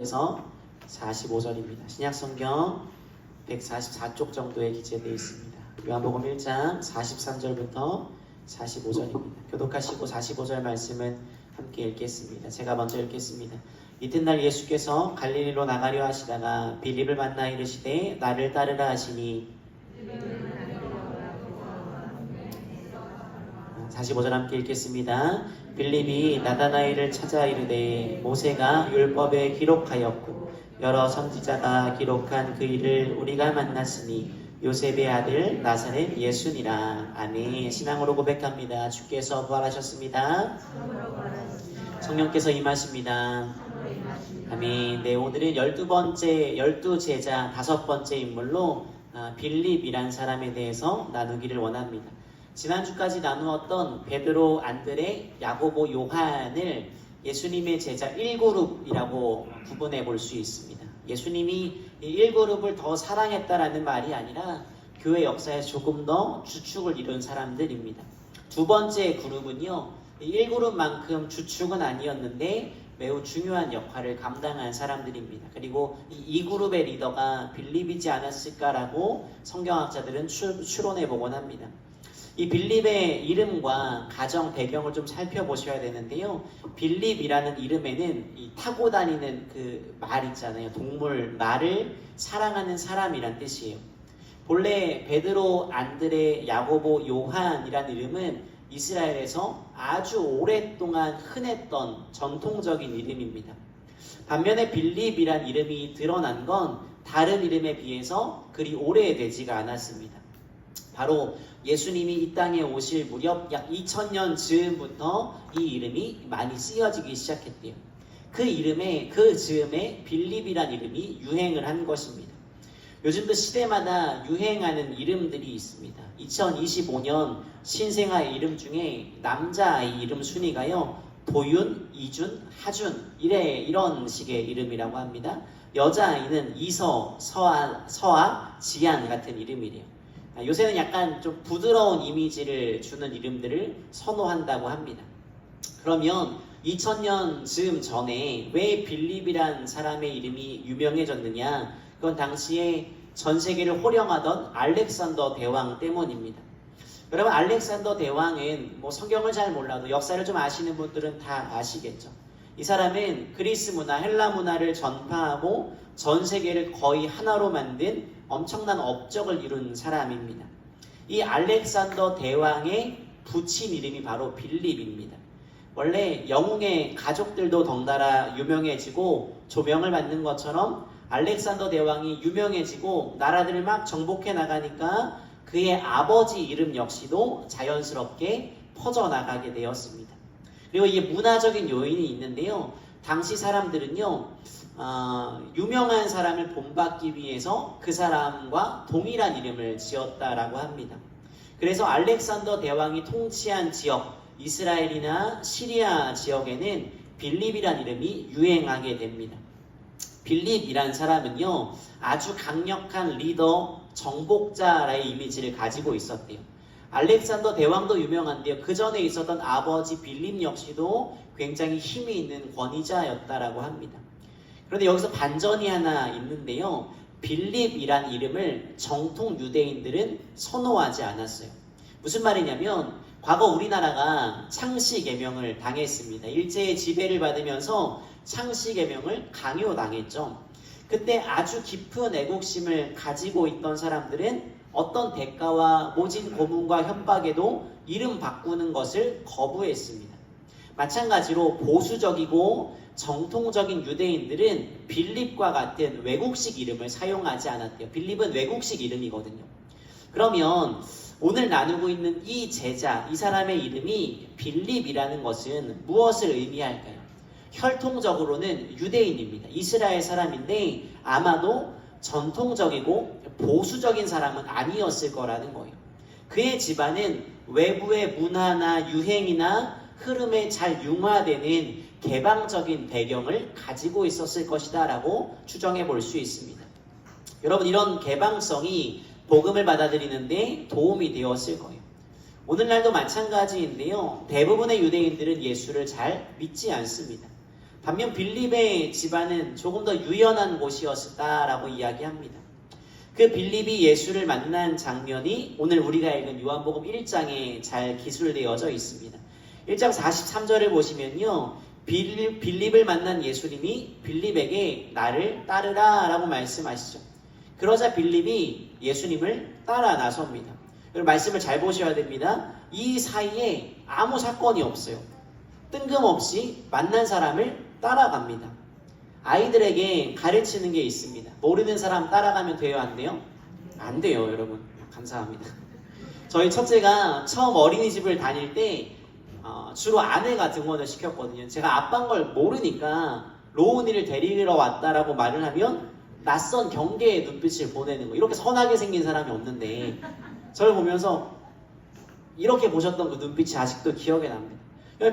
에서 45절입니다. 신약성경 144쪽 정도에 기재되어 있습니다. 요한복음 1장 43절부터 45절입니다. 교독하시고 45절 말씀은 함께 읽겠습니다. 제가 먼저 읽겠습니다. 이튿날 예수께서 갈릴리로 나가려 하시다가 빌립을 만나 이르시되 나를 따르라 하시니 45절 함께 읽겠습니다. 빌립이 나다나엘을 찾아 이르되 모세가 율법에 기록하였고 여러 선지자가 기록한 그 일을 우리가 만났으니 요셉의 아들 나사렛 예수니라. 아멘. 신앙으로 고백합니다. 주께서 부활하셨습니다. 성령께서 임하십니다. 아멘. 네, 오늘은 12 제자 5번째 인물로 빌립이란 사람에 대해서 나누기를 원합니다. 지난주까지 나누었던 베드로, 안드레, 야고보, 요한을 예수님의 제자 1그룹이라고 구분해 볼 수 있습니다. 예수님이 이 1그룹을 더 사랑했다라는 말이 아니라 교회 역사에 조금 더 주축을 이룬 사람들입니다. 두 번째 그룹은요, 1그룹만큼 주축은 아니었는데 매우 중요한 역할을 감당한 사람들입니다. 그리고 이 2그룹의 리더가 빌립이지 않았을까라고 성경학자들은 추론해 보곤 합니다. 이 빌립의 이름과 가정 배경을 좀 살펴보셔야 되는데요. 빌립이라는 이름에는 이 타고 다니는 그 말 있잖아요. 동물, 말을 사랑하는 사람이란 뜻이에요. 본래 베드로, 안드레, 야고보, 요한이라는 이름은 이스라엘에서 아주 오랫동안 흔했던 전통적인 이름입니다. 반면에 빌립이란 이름이 드러난 건 다른 이름에 비해서 그리 오래되지가 않았습니다. 바로 예수님이 이 땅에 오실 무렵 약 2000년 즈음부터 이 이름이 많이 쓰여지기 시작했대요. 그 즈음에 빌립이란 이름이 유행을 한 것입니다. 요즘도 시대마다 유행하는 이름들이 있습니다. 2025년 신생아의 이름 중에 남자아이 이름 순위가요, 도윤, 이준, 하준 이런 식의 이름이라고 합니다. 여자아이는 이서, 서아, 지안 같은 이름이래요. 요새는 약간 좀 부드러운 이미지를 주는 이름들을 선호한다고 합니다. 그러면 2000년 즈음 전에 왜 빌립이란 사람의 이름이 유명해졌느냐? 그건 당시에 전 세계를 호령하던 알렉산더 대왕 때문입니다. 여러분, 알렉산더 대왕은 성경을 잘 몰라도 역사를 좀 아시는 분들은 다 아시겠죠. 이 사람은 그리스 문화, 헬라 문화를 전파하고 전 세계를 거의 하나로 만든 엄청난 업적을 이룬 사람입니다. 이 알렉산더 대왕의 부친 이름이 바로 빌립입니다. 원래 영웅의 가족들도 덩달아 유명해지고 조명을 받는 것처럼 알렉산더 대왕이 유명해지고 나라들을 막 정복해 나가니까 그의 아버지 이름 역시도 자연스럽게 퍼져나가게 되었습니다. 그리고 이게 문화적인 요인이 있는데요. 당시 사람들은요, 유명한 사람을 본받기 위해서 그 사람과 동일한 이름을 지었다라고 합니다. 그래서 알렉산더 대왕이 통치한 지역, 이스라엘이나 시리아 지역에는 빌립이란 이름이 유행하게 됩니다. 빌립이란 사람은요, 아주 강력한 리더, 정복자라의 이미지를 가지고 있었대요. 알렉산더 대왕도 유명한데요. 그 전에 있었던 아버지 빌립 역시도 굉장히 힘이 있는 권위자였다라고 합니다. 그런데 여기서 반전이 하나 있는데요. 빌립이란 이름을 정통 유대인들은 선호하지 않았어요. 무슨 말이냐면 과거 우리나라가 창씨개명을 당했습니다. 일제의 지배를 받으면서 창씨개명을 강요당했죠. 그때 아주 깊은 애국심을 가지고 있던 사람들은 어떤 대가와 모진 고문과 협박에도 이름 바꾸는 것을 거부했습니다. 마찬가지로 보수적이고 정통적인 유대인들은 빌립과 같은 외국식 이름을 사용하지 않았대요. 빌립은 외국식 이름이거든요. 그러면 오늘 나누고 있는 이 제자, 이 사람의 이름이 빌립이라는 것은 무엇을 의미할까요? 혈통적으로는 유대인입니다. 이스라엘 사람인데 아마도 전통적이고 보수적인 사람은 아니었을 거라는 거예요. 그의 집안은 외부의 문화나 유행이나 흐름에 잘 융화되는 개방적인 배경을 가지고 있었을 것이다 라고 추정해 볼 수 있습니다. 여러분, 이런 개방성이 복음을 받아들이는데 도움이 되었을 거예요. 오늘날도 마찬가지인데요. 대부분의 유대인들은 예수를 잘 믿지 않습니다. 반면 빌립의 집안은 조금 더 유연한 곳이었다라고 이야기합니다. 그 빌립이 예수를 만난 장면이 오늘 우리가 읽은 요한복음 1장에 잘 기술되어져 있습니다. 1장 43절을 보시면요, 빌립을 만난 예수님이 빌립에게 나를 따르라 라고 말씀하시죠. 그러자 빌립이 예수님을 따라 나섭니다. 여러분, 말씀을 잘 보셔야 됩니다. 이 사이에 아무 사건이 없어요. 뜬금없이 만난 사람을 따라갑니다. 아이들에게 가르치는 게 있습니다. 모르는 사람 따라가면 돼요, 안 돼요? 안 돼요, 여러분. 감사합니다. 저희 첫째가 처음 어린이집을 다닐 때 주로 아내가 등원을 시켰거든요. 제가 아빠인 걸 모르니까 로운이를 데리러 왔다라고 말을 하면 낯선 경계의 눈빛을 보내는 거. 이렇게 선하게 생긴 사람이 없는데 저를 보면서 이렇게 보셨던 그 눈빛이 아직도 기억에 납니다.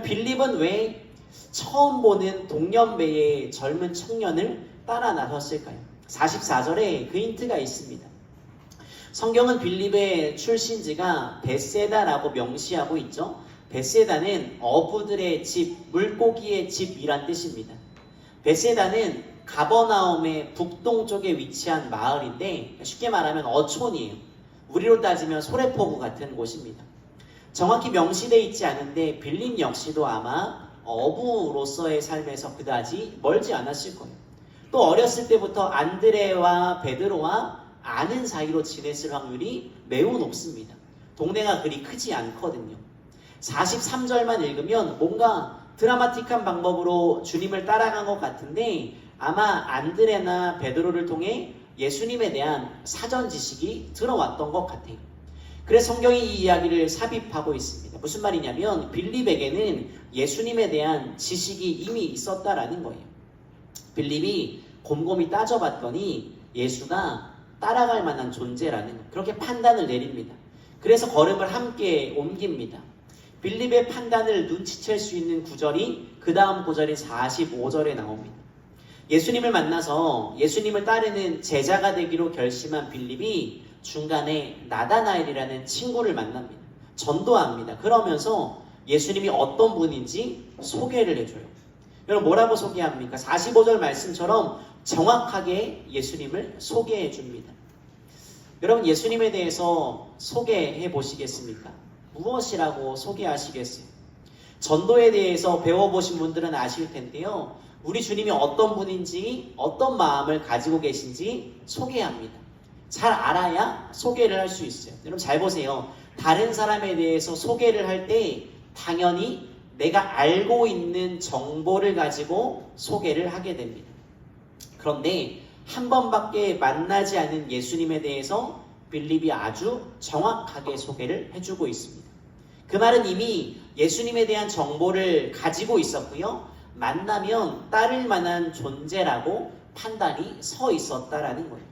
빌립은 왜 처음 보는 동년배의 젊은 청년을 따라 나섰을까요? 44절에 그 힌트가 있습니다. 성경은 빌립의 출신지가 벳세다라고 명시하고 있죠. 벳세다는 어부들의 집, 물고기의 집이란 뜻입니다. 벳세다는 가버나움의 북동쪽에 위치한 마을인데 쉽게 말하면 어촌이에요. 우리로 따지면 소래포구 같은 곳입니다. 정확히 명시되어 있지 않은데 빌립 역시도 아마 어부로서의 삶에서 그다지 멀지 않았을 거예요. 또 어렸을 때부터 안드레와 베드로와 아는 사이로 지냈을 확률이 매우 높습니다. 동네가 그리 크지 않거든요. 43절만 읽으면 뭔가 드라마틱한 방법으로 주님을 따라간 것 같은데 아마 안드레나 베드로를 통해 예수님에 대한 사전 지식이 들어왔던 것 같아요. 그래서 성경이 이 이야기를 삽입하고 있습니다. 무슨 말이냐면 빌립에게는 예수님에 대한 지식이 이미 있었다라는 거예요. 빌립이 곰곰이 따져봤더니 예수가 따라갈 만한 존재라는 거예요. 그렇게 판단을 내립니다. 그래서 걸음을 함께 옮깁니다. 빌립의 판단을 눈치챌 수 있는 구절이 그 다음 구절인 45절에 나옵니다. 예수님을 만나서 예수님을 따르는 제자가 되기로 결심한 빌립이 중간에 나다나엘이라는 친구를 만납니다. 전도합니다. 그러면서 예수님이 어떤 분인지 소개를 해줘요. 여러분, 뭐라고 소개합니까? 45절 말씀처럼 정확하게 예수님을 소개해 줍니다. 여러분, 예수님에 대해서 소개해 보시겠습니까? 무엇이라고 소개하시겠어요? 전도에 대해서 배워보신 분들은 아실 텐데요. 우리 주님이 어떤 분인지, 어떤 마음을 가지고 계신지 소개합니다. 잘 알아야 소개를 할 수 있어요. 여러분, 잘 보세요. 다른 사람에 대해서 소개를 할 때 당연히 내가 알고 있는 정보를 가지고 소개를 하게 됩니다. 그런데 한 번밖에 만나지 않은 예수님에 대해서 빌립이 아주 정확하게 소개를 해주고 있습니다. 그 말은 이미 예수님에 대한 정보를 가지고 있었고요. 만나면 따를 만한 존재라고 판단이 서 있었다라는 거예요.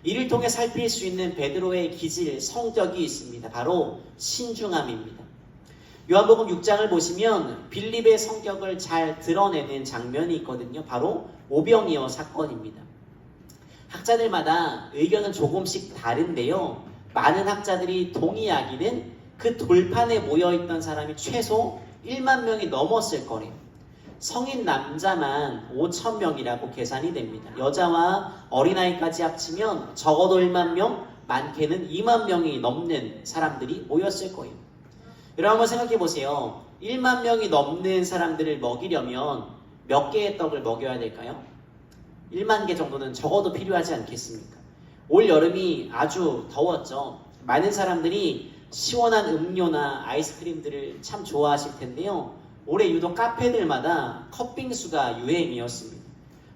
이를 통해 살필 수 있는 베드로의 기질, 성격이 있습니다. 바로 신중함입니다. 요한복음 6장을 보시면 빌립의 성격을 잘 드러내는 장면이 있거든요. 바로 오병이어 사건입니다. 학자들마다 의견은 조금씩 다른데요. 많은 학자들이 동의하기는 그 돌판에 모여있던 사람이 최소 1만 명이 넘었을 거래요. 성인 남자만 5천 명이라고 계산이 됩니다. 여자와 어린아이까지 합치면 적어도 1만 명, 많게는 2만 명이 넘는 사람들이 모였을 거예요. 여러분, 한번 생각해 보세요. 1만 명이 넘는 사람들을 먹이려면 몇 개의 떡을 먹여야 될까요? 1만 개 정도는 적어도 필요하지 않겠습니까? 올 여름이 아주 더웠죠. 많은 사람들이 시원한 음료나 아이스크림들을 참 좋아하실 텐데요. 올해 유독 카페들마다 컵빙수가 유행이었습니다.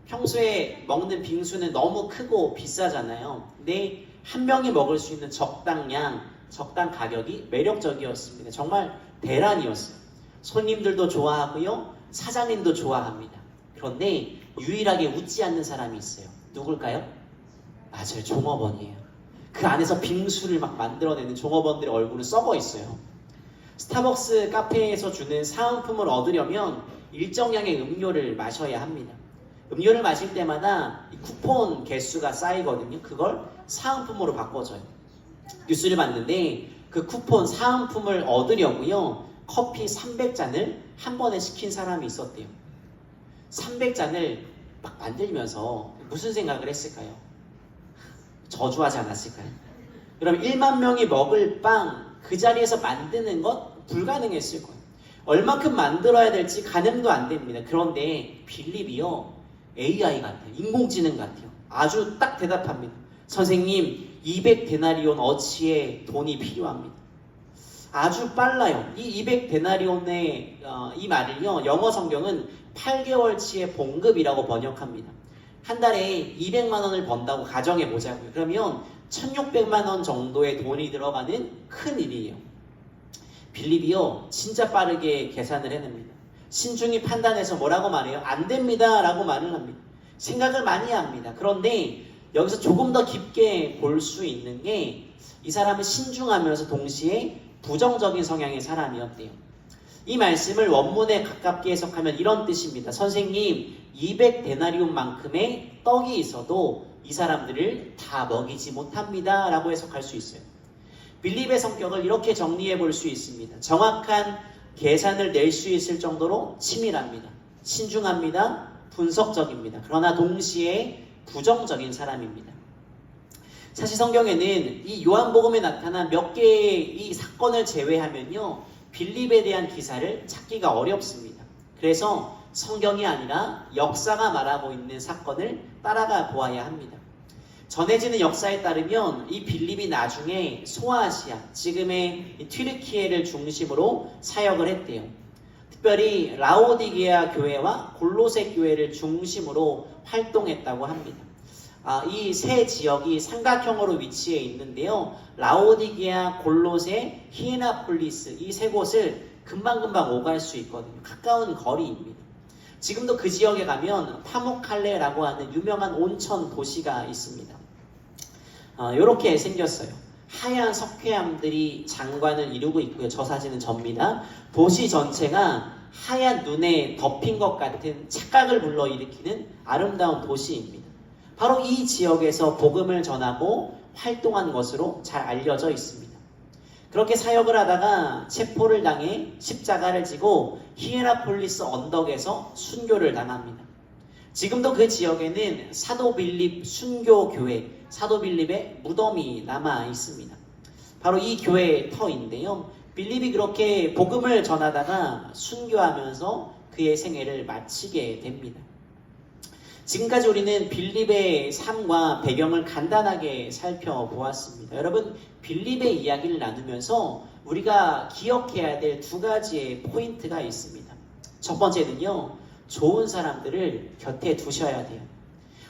평소에 먹는 빙수는 너무 크고 비싸잖아요. 근데 한 명이 먹을 수 있는 적당량, 적당 가격이 매력적이었습니다. 정말 대란이었어요. 손님들도 좋아하고요. 사장님도 좋아합니다. 그런데 유일하게 웃지 않는 사람이 있어요. 누굴까요? 맞아요. 종업원이에요. 그 안에서 빙수를 막 만들어내는 종업원들의 얼굴은 썩어 있어요. 스타벅스 카페에서 주는 사은품을 얻으려면 일정량의 음료를 마셔야 합니다. 음료를 마실 때마다 이 쿠폰 개수가 쌓이거든요. 그걸 사은품으로 바꿔줘요. 뉴스를 봤는데 그 쿠폰 사은품을 얻으려고요. 커피 300잔을 한 번에 시킨 사람이 있었대요. 300잔을 막 만들면서 무슨 생각을 했을까요? 저주하지 않았을까요? 그럼 1만 명이 먹을 빵 그 자리에서 만드는 것 불가능했을 거예요. 얼마큼 만들어야 될지 가늠도 안 됩니다. 그런데 빌립이요, AI 같아요. 인공지능 같아요. 아주 딱 대답합니다. 선생님, 200데나리온 어치의 돈이 필요합니다. 아주 빨라요. 이 200데나리온의 이 말을요, 영어 성경은 8개월치의 봉급이라고 번역합니다. 한 달에 200만 원을 번다고 가정해 보자고요. 그러면 1600만 원 정도의 돈이 들어가는 큰 일이에요. 빌립이요, 진짜 빠르게 계산을 해냅니다. 신중히 판단해서 뭐라고 말해요? 안 됩니다 라고 말을 합니다. 생각을 많이 합니다. 그런데 여기서 조금 더 깊게 볼 수 있는 게, 이 사람은 신중하면서 동시에 부정적인 성향의 사람이었대요. 이 말씀을 원문에 가깝게 해석하면 이런 뜻입니다. 선생님, 200데나리온만큼의 떡이 있어도 이 사람들을 다 먹이지 못합니다 라고 해석할 수 있어요. 빌립의 성격을 이렇게 정리해 볼 수 있습니다. 정확한 계산을 낼 수 있을 정도로 치밀합니다. 신중합니다. 분석적입니다. 그러나 동시에 부정적인 사람입니다. 사실 성경에는 이 요한복음에 나타난 몇 개의 이 사건을 제외하면요, 빌립에 대한 기사를 찾기가 어렵습니다. 그래서 성경이 아니라 역사가 말하고 있는 사건을 따라가 보아야 합니다. 전해지는 역사에 따르면 이 빌립이 나중에 소아시아, 지금의 튀르키예를 중심으로 사역을 했대요. 특별히 라오디게아 교회와 골로새 교회를 중심으로 활동했다고 합니다. 이 세 지역이 삼각형으로 위치해 있는데요. 라오디게아, 골로새, 히에나폴리스, 이 세 곳을 금방금방 오갈 수 있거든요. 가까운 거리입니다. 지금도 그 지역에 가면 파무칼레라고 하는 유명한 온천 도시가 있습니다. 이렇게 생겼어요. 하얀 석회암들이 장관을 이루고 있고요. 저 사진은 접니다. 도시 전체가 하얀 눈에 덮인 것 같은 착각을 불러일으키는 아름다운 도시입니다. 바로 이 지역에서 복음을 전하고 활동한 것으로 잘 알려져 있습니다. 그렇게 사역을 하다가 체포를 당해 십자가를 지고 히에라폴리스 언덕에서 순교를 당합니다. 지금도 그 지역에는 사도 빌립 순교교회, 사도 빌립의 무덤이 남아 있습니다. 바로 이 교회의 터인데요. 빌립이 그렇게 복음을 전하다가 순교하면서 그의 생애를 마치게 됩니다. 지금까지 우리는 빌립의 삶과 배경을 간단하게 살펴보았습니다. 여러분, 빌립의 이야기를 나누면서 우리가 기억해야 될 두 가지의 포인트가 있습니다. 첫 번째는요, 좋은 사람들을 곁에 두셔야 돼요.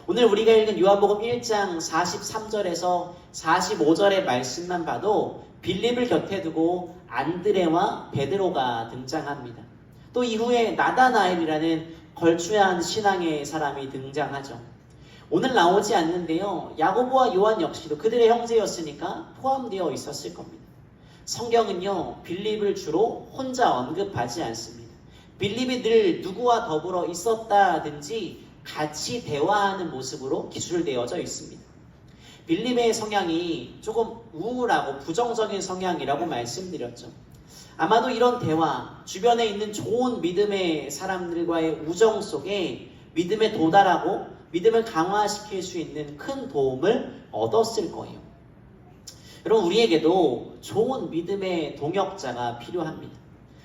오늘 우리가 읽은 요한복음 1장 43절에서 45절의 말씀만 봐도 빌립을 곁에 두고 안드레와 베드로가 등장합니다. 또 이후에 나다나엘이라는 걸출한 신앙의 사람이 등장하죠. 오늘 나오지 않는데요, 야고보와 요한 역시도 그들의 형제였으니까 포함되어 있었을 겁니다. 성경은요, 빌립을 주로 혼자 언급하지 않습니다. 빌립이 늘 누구와 더불어 있었다든지 같이 대화하는 모습으로 기술되어져 있습니다. 빌립의 성향이 조금 우울하고 부정적인 성향이라고 말씀드렸죠. 아마도 이런 대화, 주변에 있는 좋은 믿음의 사람들과의 우정 속에 믿음에 도달하고 믿음을 강화시킬 수 있는 큰 도움을 얻었을 거예요. 여러분, 우리에게도 좋은 믿음의 동역자가 필요합니다.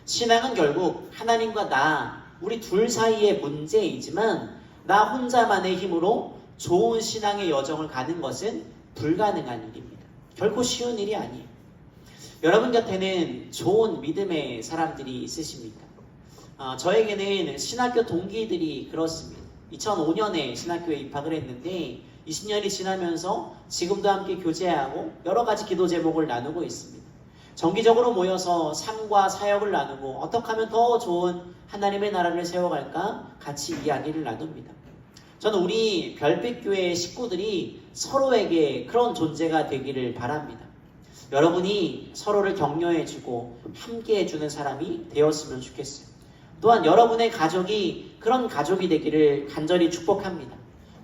신앙은 결국 하나님과 우리 둘 사이의 문제이지만 나 혼자만의 힘으로 좋은 신앙의 여정을 가는 것은 불가능한 일입니다. 결코 쉬운 일이 아니에요. 여러분 곁에는 좋은 믿음의 사람들이 있으십니까? 저에게는 신학교 동기들이 그렇습니다. 2005년에 신학교에 입학을 했는데 20년이 지나면서 지금도 함께 교제하고 여러 가지 기도 제목을 나누고 있습니다. 정기적으로 모여서 삶과 사역을 나누고 어떻게 하면 더 좋은 하나님의 나라를 세워갈까 같이 이야기를 나눕니다. 저는 우리 별빛교회 식구들이 서로에게 그런 존재가 되기를 바랍니다. 여러분이 서로를 격려해주고 함께해주는 사람이 되었으면 좋겠어요. 또한 여러분의 가족이 그런 가족이 되기를 간절히 축복합니다.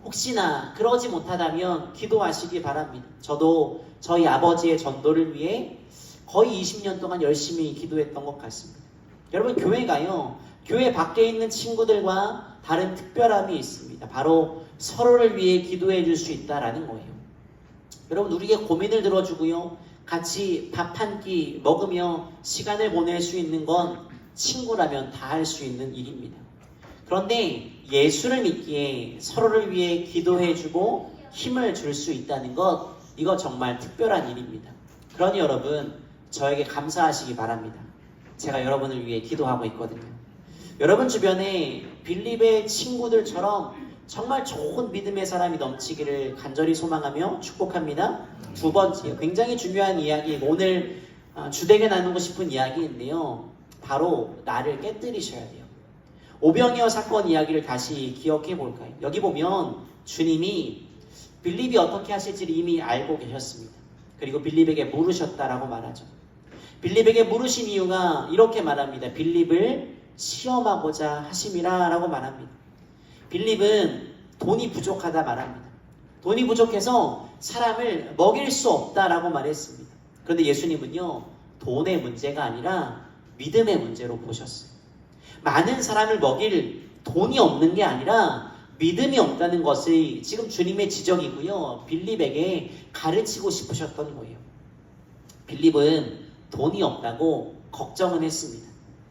혹시나 그러지 못하다면 기도하시기 바랍니다. 저도 저희 아버지의 전도를 위해 거의 20년 동안 열심히 기도했던 것 같습니다. 여러분, 교회가요, 교회 밖에 있는 친구들과 다른 특별함이 있습니다. 바로 서로를 위해 기도해 줄 수 있다라는 거예요. 여러분, 우리에게 고민을 들어주고요, 같이 밥 한 끼 먹으며 시간을 보낼 수 있는 건 친구라면 다 할 수 있는 일입니다. 그런데 예수를 믿기에 서로를 위해 기도해주고 힘을 줄 수 있다는 것, 이거 정말 특별한 일입니다. 그러니 여러분, 저에게 감사하시기 바랍니다. 제가 여러분을 위해 기도하고 있거든요. 여러분 주변에 빌립의 친구들처럼 정말 좋은 믿음의 사람이 넘치기를 간절히 소망하며 축복합니다. 두 번째요, 굉장히 중요한 이야기, 오늘 주되게 나누고 싶은 이야기인데요, 바로 나를 깨뜨리셔야 돼요. 오병이어 사건 이야기를 다시 기억해 볼까요? 여기 보면 주님이 빌립이 어떻게 하실지를 이미 알고 계셨습니다. 그리고 빌립에게 물으셨다라고 말하죠. 빌립에게 물으신 이유가 이렇게 말합니다. 빌립을 시험하고자 하심이라 라고 말합니다. 빌립은 돈이 부족하다 말합니다. 돈이 부족해서 사람을 먹일 수 없다라고 말했습니다. 그런데 예수님은요, 돈의 문제가 아니라 믿음의 문제로 보셨어요. 많은 사람을 먹일 돈이 없는 게 아니라 믿음이 없다는 것이 지금 주님의 지적이고요, 빌립에게 가르치고 싶으셨던 거예요. 빌립은 돈이 없다고 걱정은 했습니다.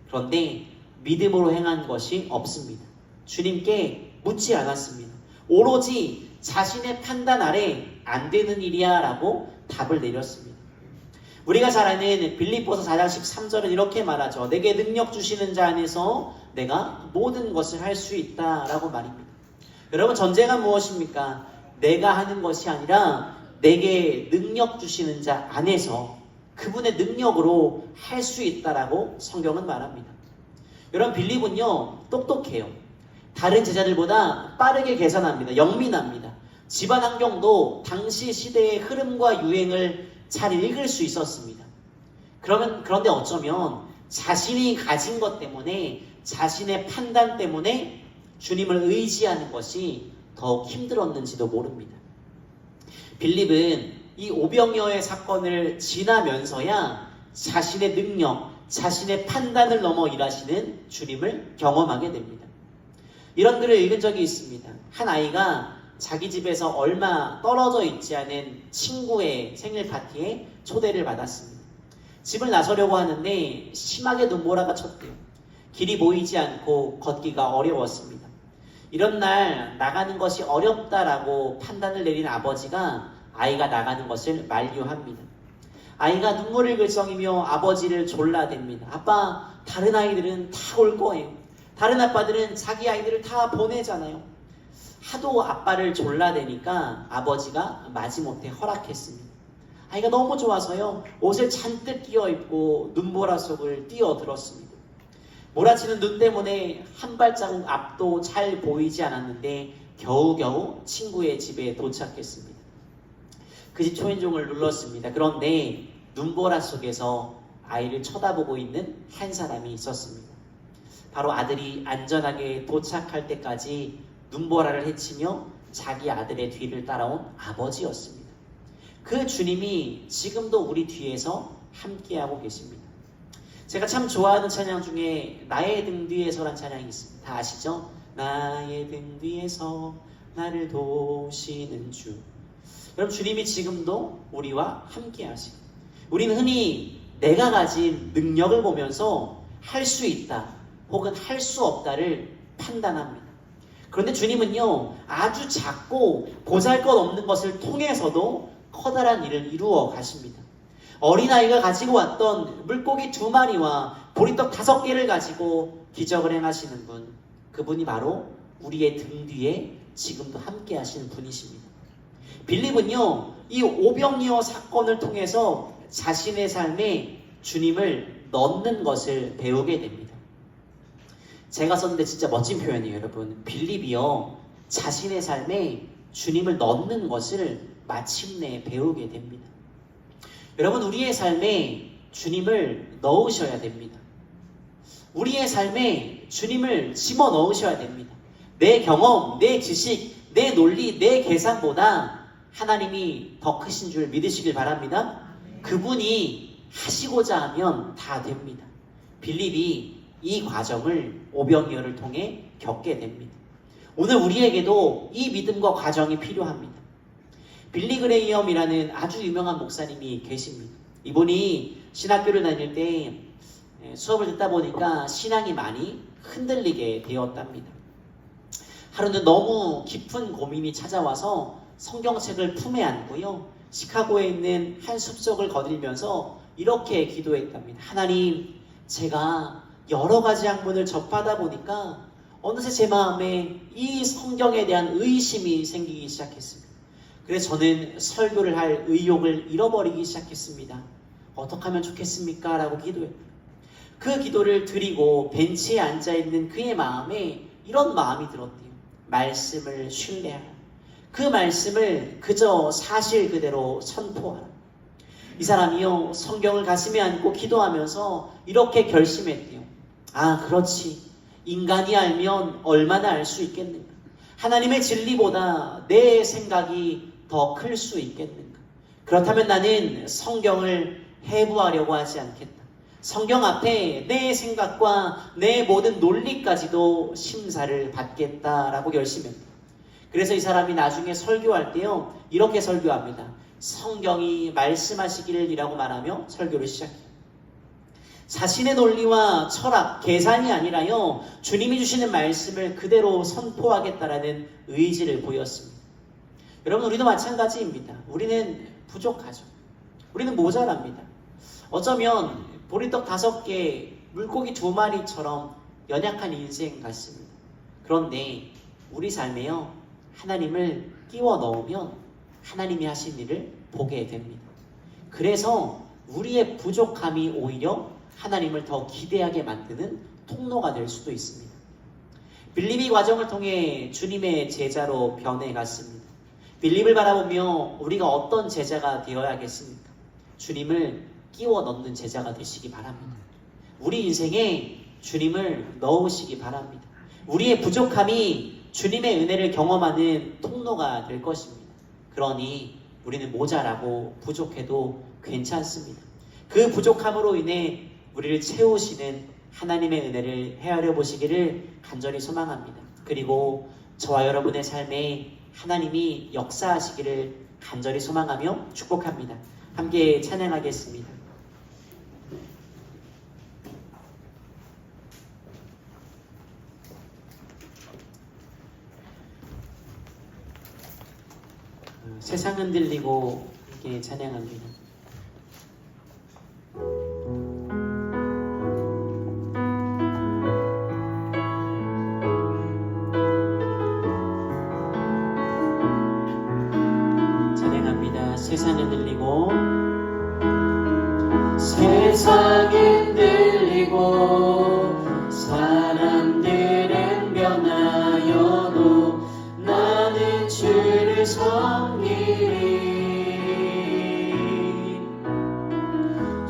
그런데 믿음으로 행한 것이 없습니다. 주님께 묻지 않았습니다. 오로지 자신의 판단 아래 안 되는 일이야 라고 답을 내렸습니다. 우리가 잘 아는 빌립보서 4장 13절은 이렇게 말하죠. 내게 능력 주시는 자 안에서 내가 모든 것을 할 수 있다 라고 말입니다. 여러분, 전제가 무엇입니까? 내가 하는 것이 아니라 내게 능력 주시는 자 안에서 그분의 능력으로 할 수 있다라고 성경은 말합니다. 여러분, 빌립은요, 똑똑해요. 다른 제자들보다 빠르게 계산합니다. 영민합니다. 집안 환경도 당시 시대의 흐름과 유행을 잘 읽을 수 있었습니다. 그런데 어쩌면 자신이 가진 것 때문에, 자신의 판단 때문에 주님을 의지하는 것이 더욱 힘들었는지도 모릅니다. 빌립은 이 오병이어의 사건을 지나면서야 자신의 능력, 자신의 판단을 넘어 일하시는 주님을 경험하게 됩니다. 이런 글을 읽은 적이 있습니다. 한 아이가 자기 집에서 얼마 떨어져 있지 않은 친구의 생일 파티에 초대를 받았습니다. 집을 나서려고 하는데 심하게 눈보라가 쳤대요. 길이 보이지 않고 걷기가 어려웠습니다. 이런 날 나가는 것이 어렵다라고 판단을 내린 아버지가 아이가 나가는 것을 만류합니다. 아이가 눈물을 글썽이며 아버지를 졸라댑니다. 아빠, 다른 아이들은 다 올 거예요. 다른 아빠들은 자기 아이들을 다 보내잖아요. 하도 아빠를 졸라대니까 아버지가 마지못해 허락했습니다. 아이가 너무 좋아서요, 옷을 잔뜩 끼어입고 눈보라 속을 뛰어들었습니다. 몰아치는 눈 때문에 한 발자국 앞도 잘 보이지 않았는데 겨우겨우 친구의 집에 도착했습니다. 그 집 초인종을 눌렀습니다. 그런데 눈보라 속에서 아이를 쳐다보고 있는 한 사람이 있었습니다. 바로 아들이 안전하게 도착할 때까지 눈보라를 헤치며 자기 아들의 뒤를 따라온 아버지였습니다. 그 주님이 지금도 우리 뒤에서 함께하고 계십니다. 제가 참 좋아하는 찬양 중에 나의 등 뒤에서란 찬양이 있습니다. 다 아시죠? 나의 등 뒤에서 나를 도우시는 주. 여러분, 주님이 지금도 우리와 함께 하십니다. 우리는 흔히 내가 가진 능력을 보면서 할 수 있다 혹은 할 수 없다를 판단합니다. 그런데 주님은요, 아주 작고 보잘것없는 것을 통해서도 커다란 일을 이루어 가십니다. 어린아이가 가지고 왔던 물고기 2마리와 보리떡 5개를 가지고 기적을 행하시는 분, 그분이 바로 우리의 등 뒤에 지금도 함께 하시는 분이십니다. 빌립은요, 이 오병이어 사건을 통해서 자신의 삶에 주님을 넣는 것을 배우게 됩니다. 제가 썼는데 진짜 멋진 표현이에요, 여러분. 빌립이요, 자신의 삶에 주님을 넣는 것을 마침내 배우게 됩니다. 여러분, 우리의 삶에 주님을 넣으셔야 됩니다. 우리의 삶에 주님을 집어넣으셔야 됩니다. 내 경험, 내 지식, 내 논리, 내 계산보다 하나님이 더 크신 줄 믿으시길 바랍니다. 그분이 하시고자 하면 다 됩니다. 빌립이 이 과정을 오병이어를 통해 겪게 됩니다. 오늘 우리에게도 이 믿음과 과정이 필요합니다. 빌리 그레이엄이라는 아주 유명한 목사님이 계십니다. 이분이 신학교를 다닐 때 수업을 듣다 보니까 신앙이 많이 흔들리게 되었답니다. 하루는 너무 깊은 고민이 찾아와서 성경책을 품에 안고요, 시카고에 있는 한 숲속을 거닐면서 이렇게 기도했답니다. 하나님, 제가 여러 가지 학문을 접하다 보니까 어느새 제 마음에 이 성경에 대한 의심이 생기기 시작했습니다. 그래서 저는 설교를 할 의욕을 잃어버리기 시작했습니다. 어떻게 하면 좋겠습니까? 라고 기도했대요. 그 기도를 드리고 벤치에 앉아있는 그의 마음에 이런 마음이 들었대요. 말씀을 신뢰하라. 그 말씀을 그저 사실 그대로 선포하라. 이 사람이요, 성경을 가슴에 안고 기도하면서 이렇게 결심했대요. 아, 그렇지. 인간이 알면 얼마나 알 수 있겠는가. 하나님의 진리보다 내 생각이 더 클 수 있겠는가. 그렇다면 나는 성경을 해부하려고 하지 않겠다. 성경 앞에 내 생각과 내 모든 논리까지도 심사를 받겠다라고 결심했다. 그래서 이 사람이 나중에 설교할 때요, 이렇게 설교합니다. 성경이 말씀하시기를이라고 말하며 설교를 시작해요. 자신의 논리와 철학, 계산이 아니라요, 주님이 주시는 말씀을 그대로 선포하겠다라는 의지를 보였습니다. 여러분, 우리도 마찬가지입니다. 우리는 부족하죠. 우리는 모자랍니다. 어쩌면 보리떡 5개, 물고기 2마리처럼 연약한 인생 같습니다. 그런데 우리 삶에요, 하나님을 끼워 넣으면 하나님이 하신 일을 보게 됩니다. 그래서 우리의 부족함이 오히려 하나님을 더 기대하게 만드는 통로가 될 수도 있습니다. 빌립이 과정을 통해 주님의 제자로 변해갔습니다. 빌립을 바라보며 우리가 어떤 제자가 되어야겠습니까? 주님을 끼워 넣는 제자가 되시기 바랍니다. 우리 인생에 주님을 넣으시기 바랍니다. 우리의 부족함이 주님의 은혜를 경험하는 통로가 될 것입니다. 그러니 우리는 모자라고 부족해도 괜찮습니다. 그 부족함으로 인해 우리를 채우시는 하나님의 은혜를 헤아려 보시기를 간절히 소망합니다. 그리고 저와 여러분의 삶에 하나님이 역사하시기를 간절히 소망하며 축복합니다. 함께 찬양하겠습니다. 세상 흔들리고 함께 찬양합니다. 찬양합니다. 세상 흔들리고 세상 흔들리고 사람들은 변하여도 나는 주를 섬기리.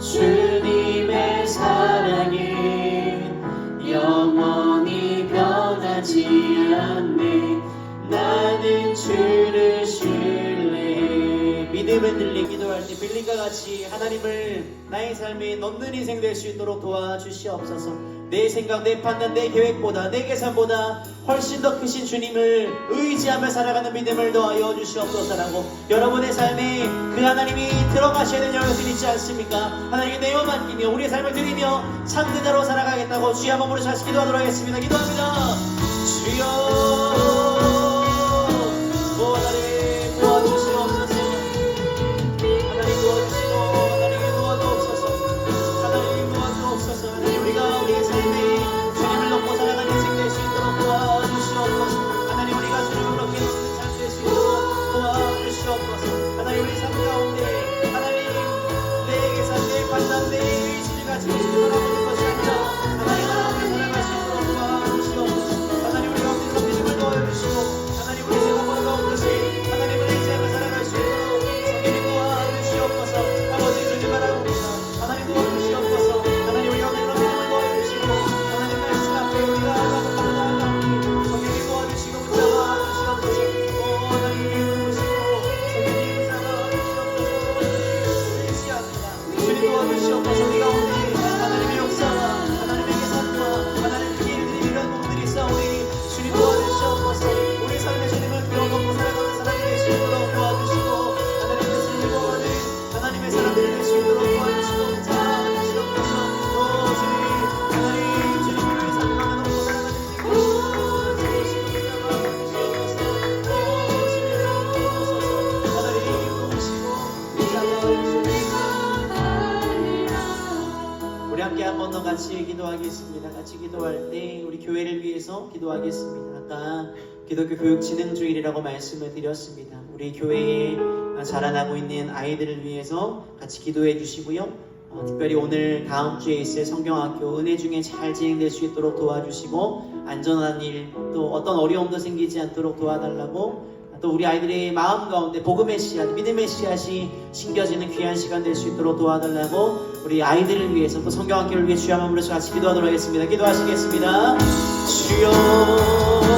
주님의 사랑은 영원히 변하지 않네. 나는 주를 신뢰해. 믿음을 들리 기도할 때 빌립과 같이 하나님을 나의 삶에 넣는 인생 될 수 있도록 도와주시옵소서. 내 생각, 내 판단, 내 계획보다, 내 계산보다 훨씬 더 크신 주님을 의지하며 살아가는 믿음을 더하여 주시옵소서라고, 여러분의 삶에 그 하나님이 들어가셔야 되는 영역이 있지 않습니까? 하나님께 내어 맡기며 우리의 삶을 드리며 참 그대로 살아가겠다고 주여 한번 부르셔 다시 기도하도록 하겠습니다. 기도합니다. 주여 하나님 도와주시옵소서. 하나님 도와주시고 하나님 도와주옵소서. 하나님 도와주옵소서. 하나님 우리가 우리의 삶에 주님을 넣고 살아가는 인생 될 수 있도록 도와주시옵소서. 하나님 우리가 주님을 넣게 되는 삶 될 수 있도록 도와주시옵소서. 하나님 우리 삶 가운데 하나님 내 계산, 내 판단, 내 의지를 가지고 주님을 바라보는 것이 아니라 하나님 앞에 살아갈 수 있도록 도와주시옵소서. 하나님 우리 가운데 믿음을 도와주시옵소서. 같이 기도하겠습니다. 같이 기도할 때 우리 교회를 위해서 기도하겠습니다. 아까 기독교 교육진흥주일이라고 말씀을 드렸습니다. 우리 교회에 자라나고 있는 아이들을 위해서 같이 기도해 주시고요. 특별히 오늘 다음 주에 있을 성경학교 은혜 중에 잘 진행될 수 있도록 도와주시고 안전한 일, 또 어떤 어려움도 생기지 않도록 도와달라고, 또 우리 아이들의 마음 가운데 복음의 씨앗, 믿음의 씨앗이 심겨지는 귀한 시간 될 수 있도록 도와달라고 우리 아이들을 위해서 또 성경학교를 위해 주여 한번 불러서 같이 기도하도록 하겠습니다. 기도하시겠습니다. 주여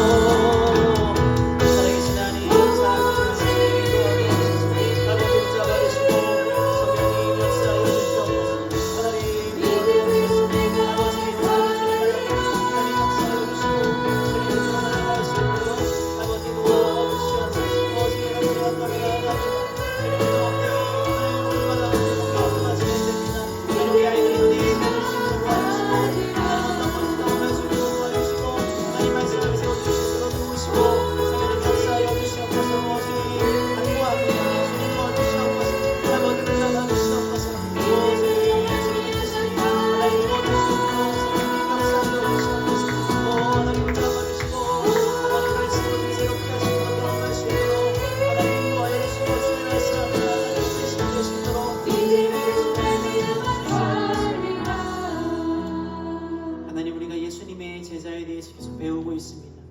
살아계신 하나님,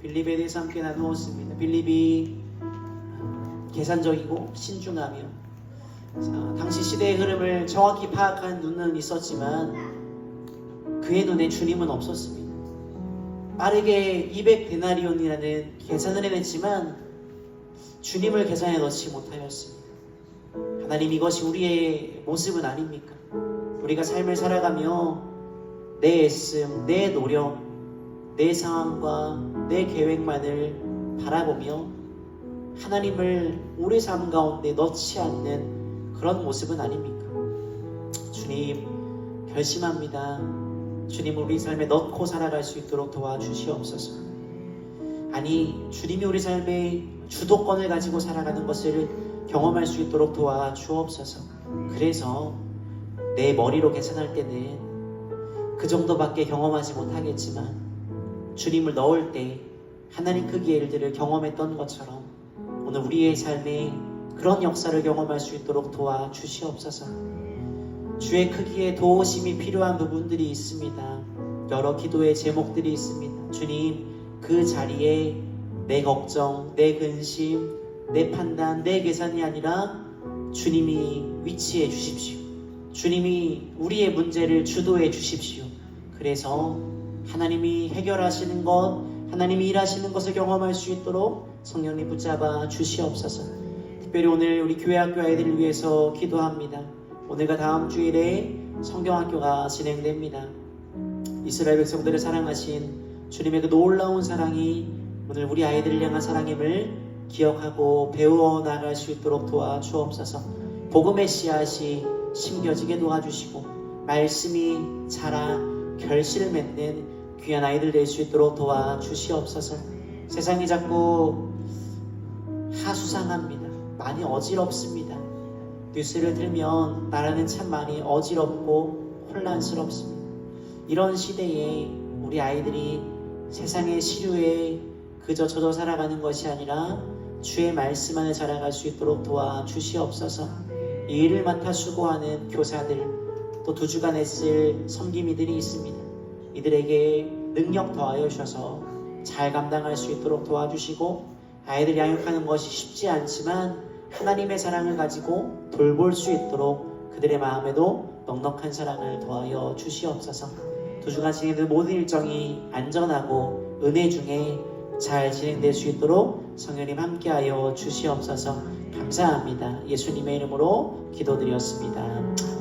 빌립에 대해서 함께 나누었습니다. 빌립이 계산적이고 신중하며 당시 시대의 흐름을 정확히 파악한 눈은 있었지만 그의 눈에 주님은 없었습니다. 빠르게 200데나리온이라는 계산을 해냈지만 주님을 계산에 넣지 못하였습니다. 하나님, 이것이 우리의 모습은 아닙니까? 우리가 삶을 살아가며 내 애씀, 내 노력, 내 상황과 내 계획만을 바라보며 하나님을 우리 삶 가운데 넣지 않는 그런 모습은 아닙니까? 주님, 결심합니다. 주님, 우리 삶에 넣고 살아갈 수 있도록 도와주시옵소서. 아니, 주님이 우리 삶의 주도권을 가지고 살아가는 것을 경험할 수 있도록 도와주옵소서. 그래서 내 머리로 계산할 때는 그 정도밖에 경험하지 못하겠지만 주님을 넣을 때 하나님 크기의 일들을 경험했던 것처럼 오늘 우리의 삶에 그런 역사를 경험할 수 있도록 도와주시옵소서. 주의 크기에 도우심이 필요한 부분들이 있습니다. 여러 기도의 제목들이 있습니다. 주님, 그 자리에 내 걱정, 내 근심, 내 판단, 내 계산이 아니라 주님이 위치해 주십시오. 주님이 우리의 문제를 주도해 주십시오. 그래서 하나님이 해결하시는 것, 하나님이 일하시는 것을 경험할 수 있도록 성령님 붙잡아 주시옵소서. 특별히 오늘 우리 교회학교 아이들을 위해서 기도합니다. 오늘과 다음 주일에 성경학교가 진행됩니다. 이스라엘 백성들을 사랑하신 주님의 그 놀라운 사랑이 오늘 우리 아이들을 향한 사랑임을 기억하고 배워 나갈 수 있도록 도와주옵소서. 복음의 씨앗이 심겨지게 도와주시고 말씀이 자라 결실을 맺는 귀한 아이들 될 수 있도록 도와주시옵소서. 세상이 자꾸 하수상합니다. 많이 어지럽습니다. 뉴스를 들면 나라는 참 많이 어지럽고 혼란스럽습니다. 이런 시대에 우리 아이들이 세상의 시류에 그저 젖어 살아가는 것이 아니라 주의 말씀 안에 자라갈 수 있도록 도와주시옵소서. 이 일을 맡아 수고하는 교사들, 또 2주간 애쓸 섬김이들이 있습니다. 이들에게 능력 더하여 주셔서 잘 감당할 수 있도록 도와주시고, 아이들 양육하는 것이 쉽지 않지만 하나님의 사랑을 가지고 돌볼 수 있도록 그들의 마음에도 넉넉한 사랑을 더하여 주시옵소서. 2주간 진행된 모든 일정이 안전하고 은혜 중에 잘 진행될 수 있도록 성령님 함께하여 주시옵소서. 감사합니다. 예수님의 이름으로 기도드렸습니다.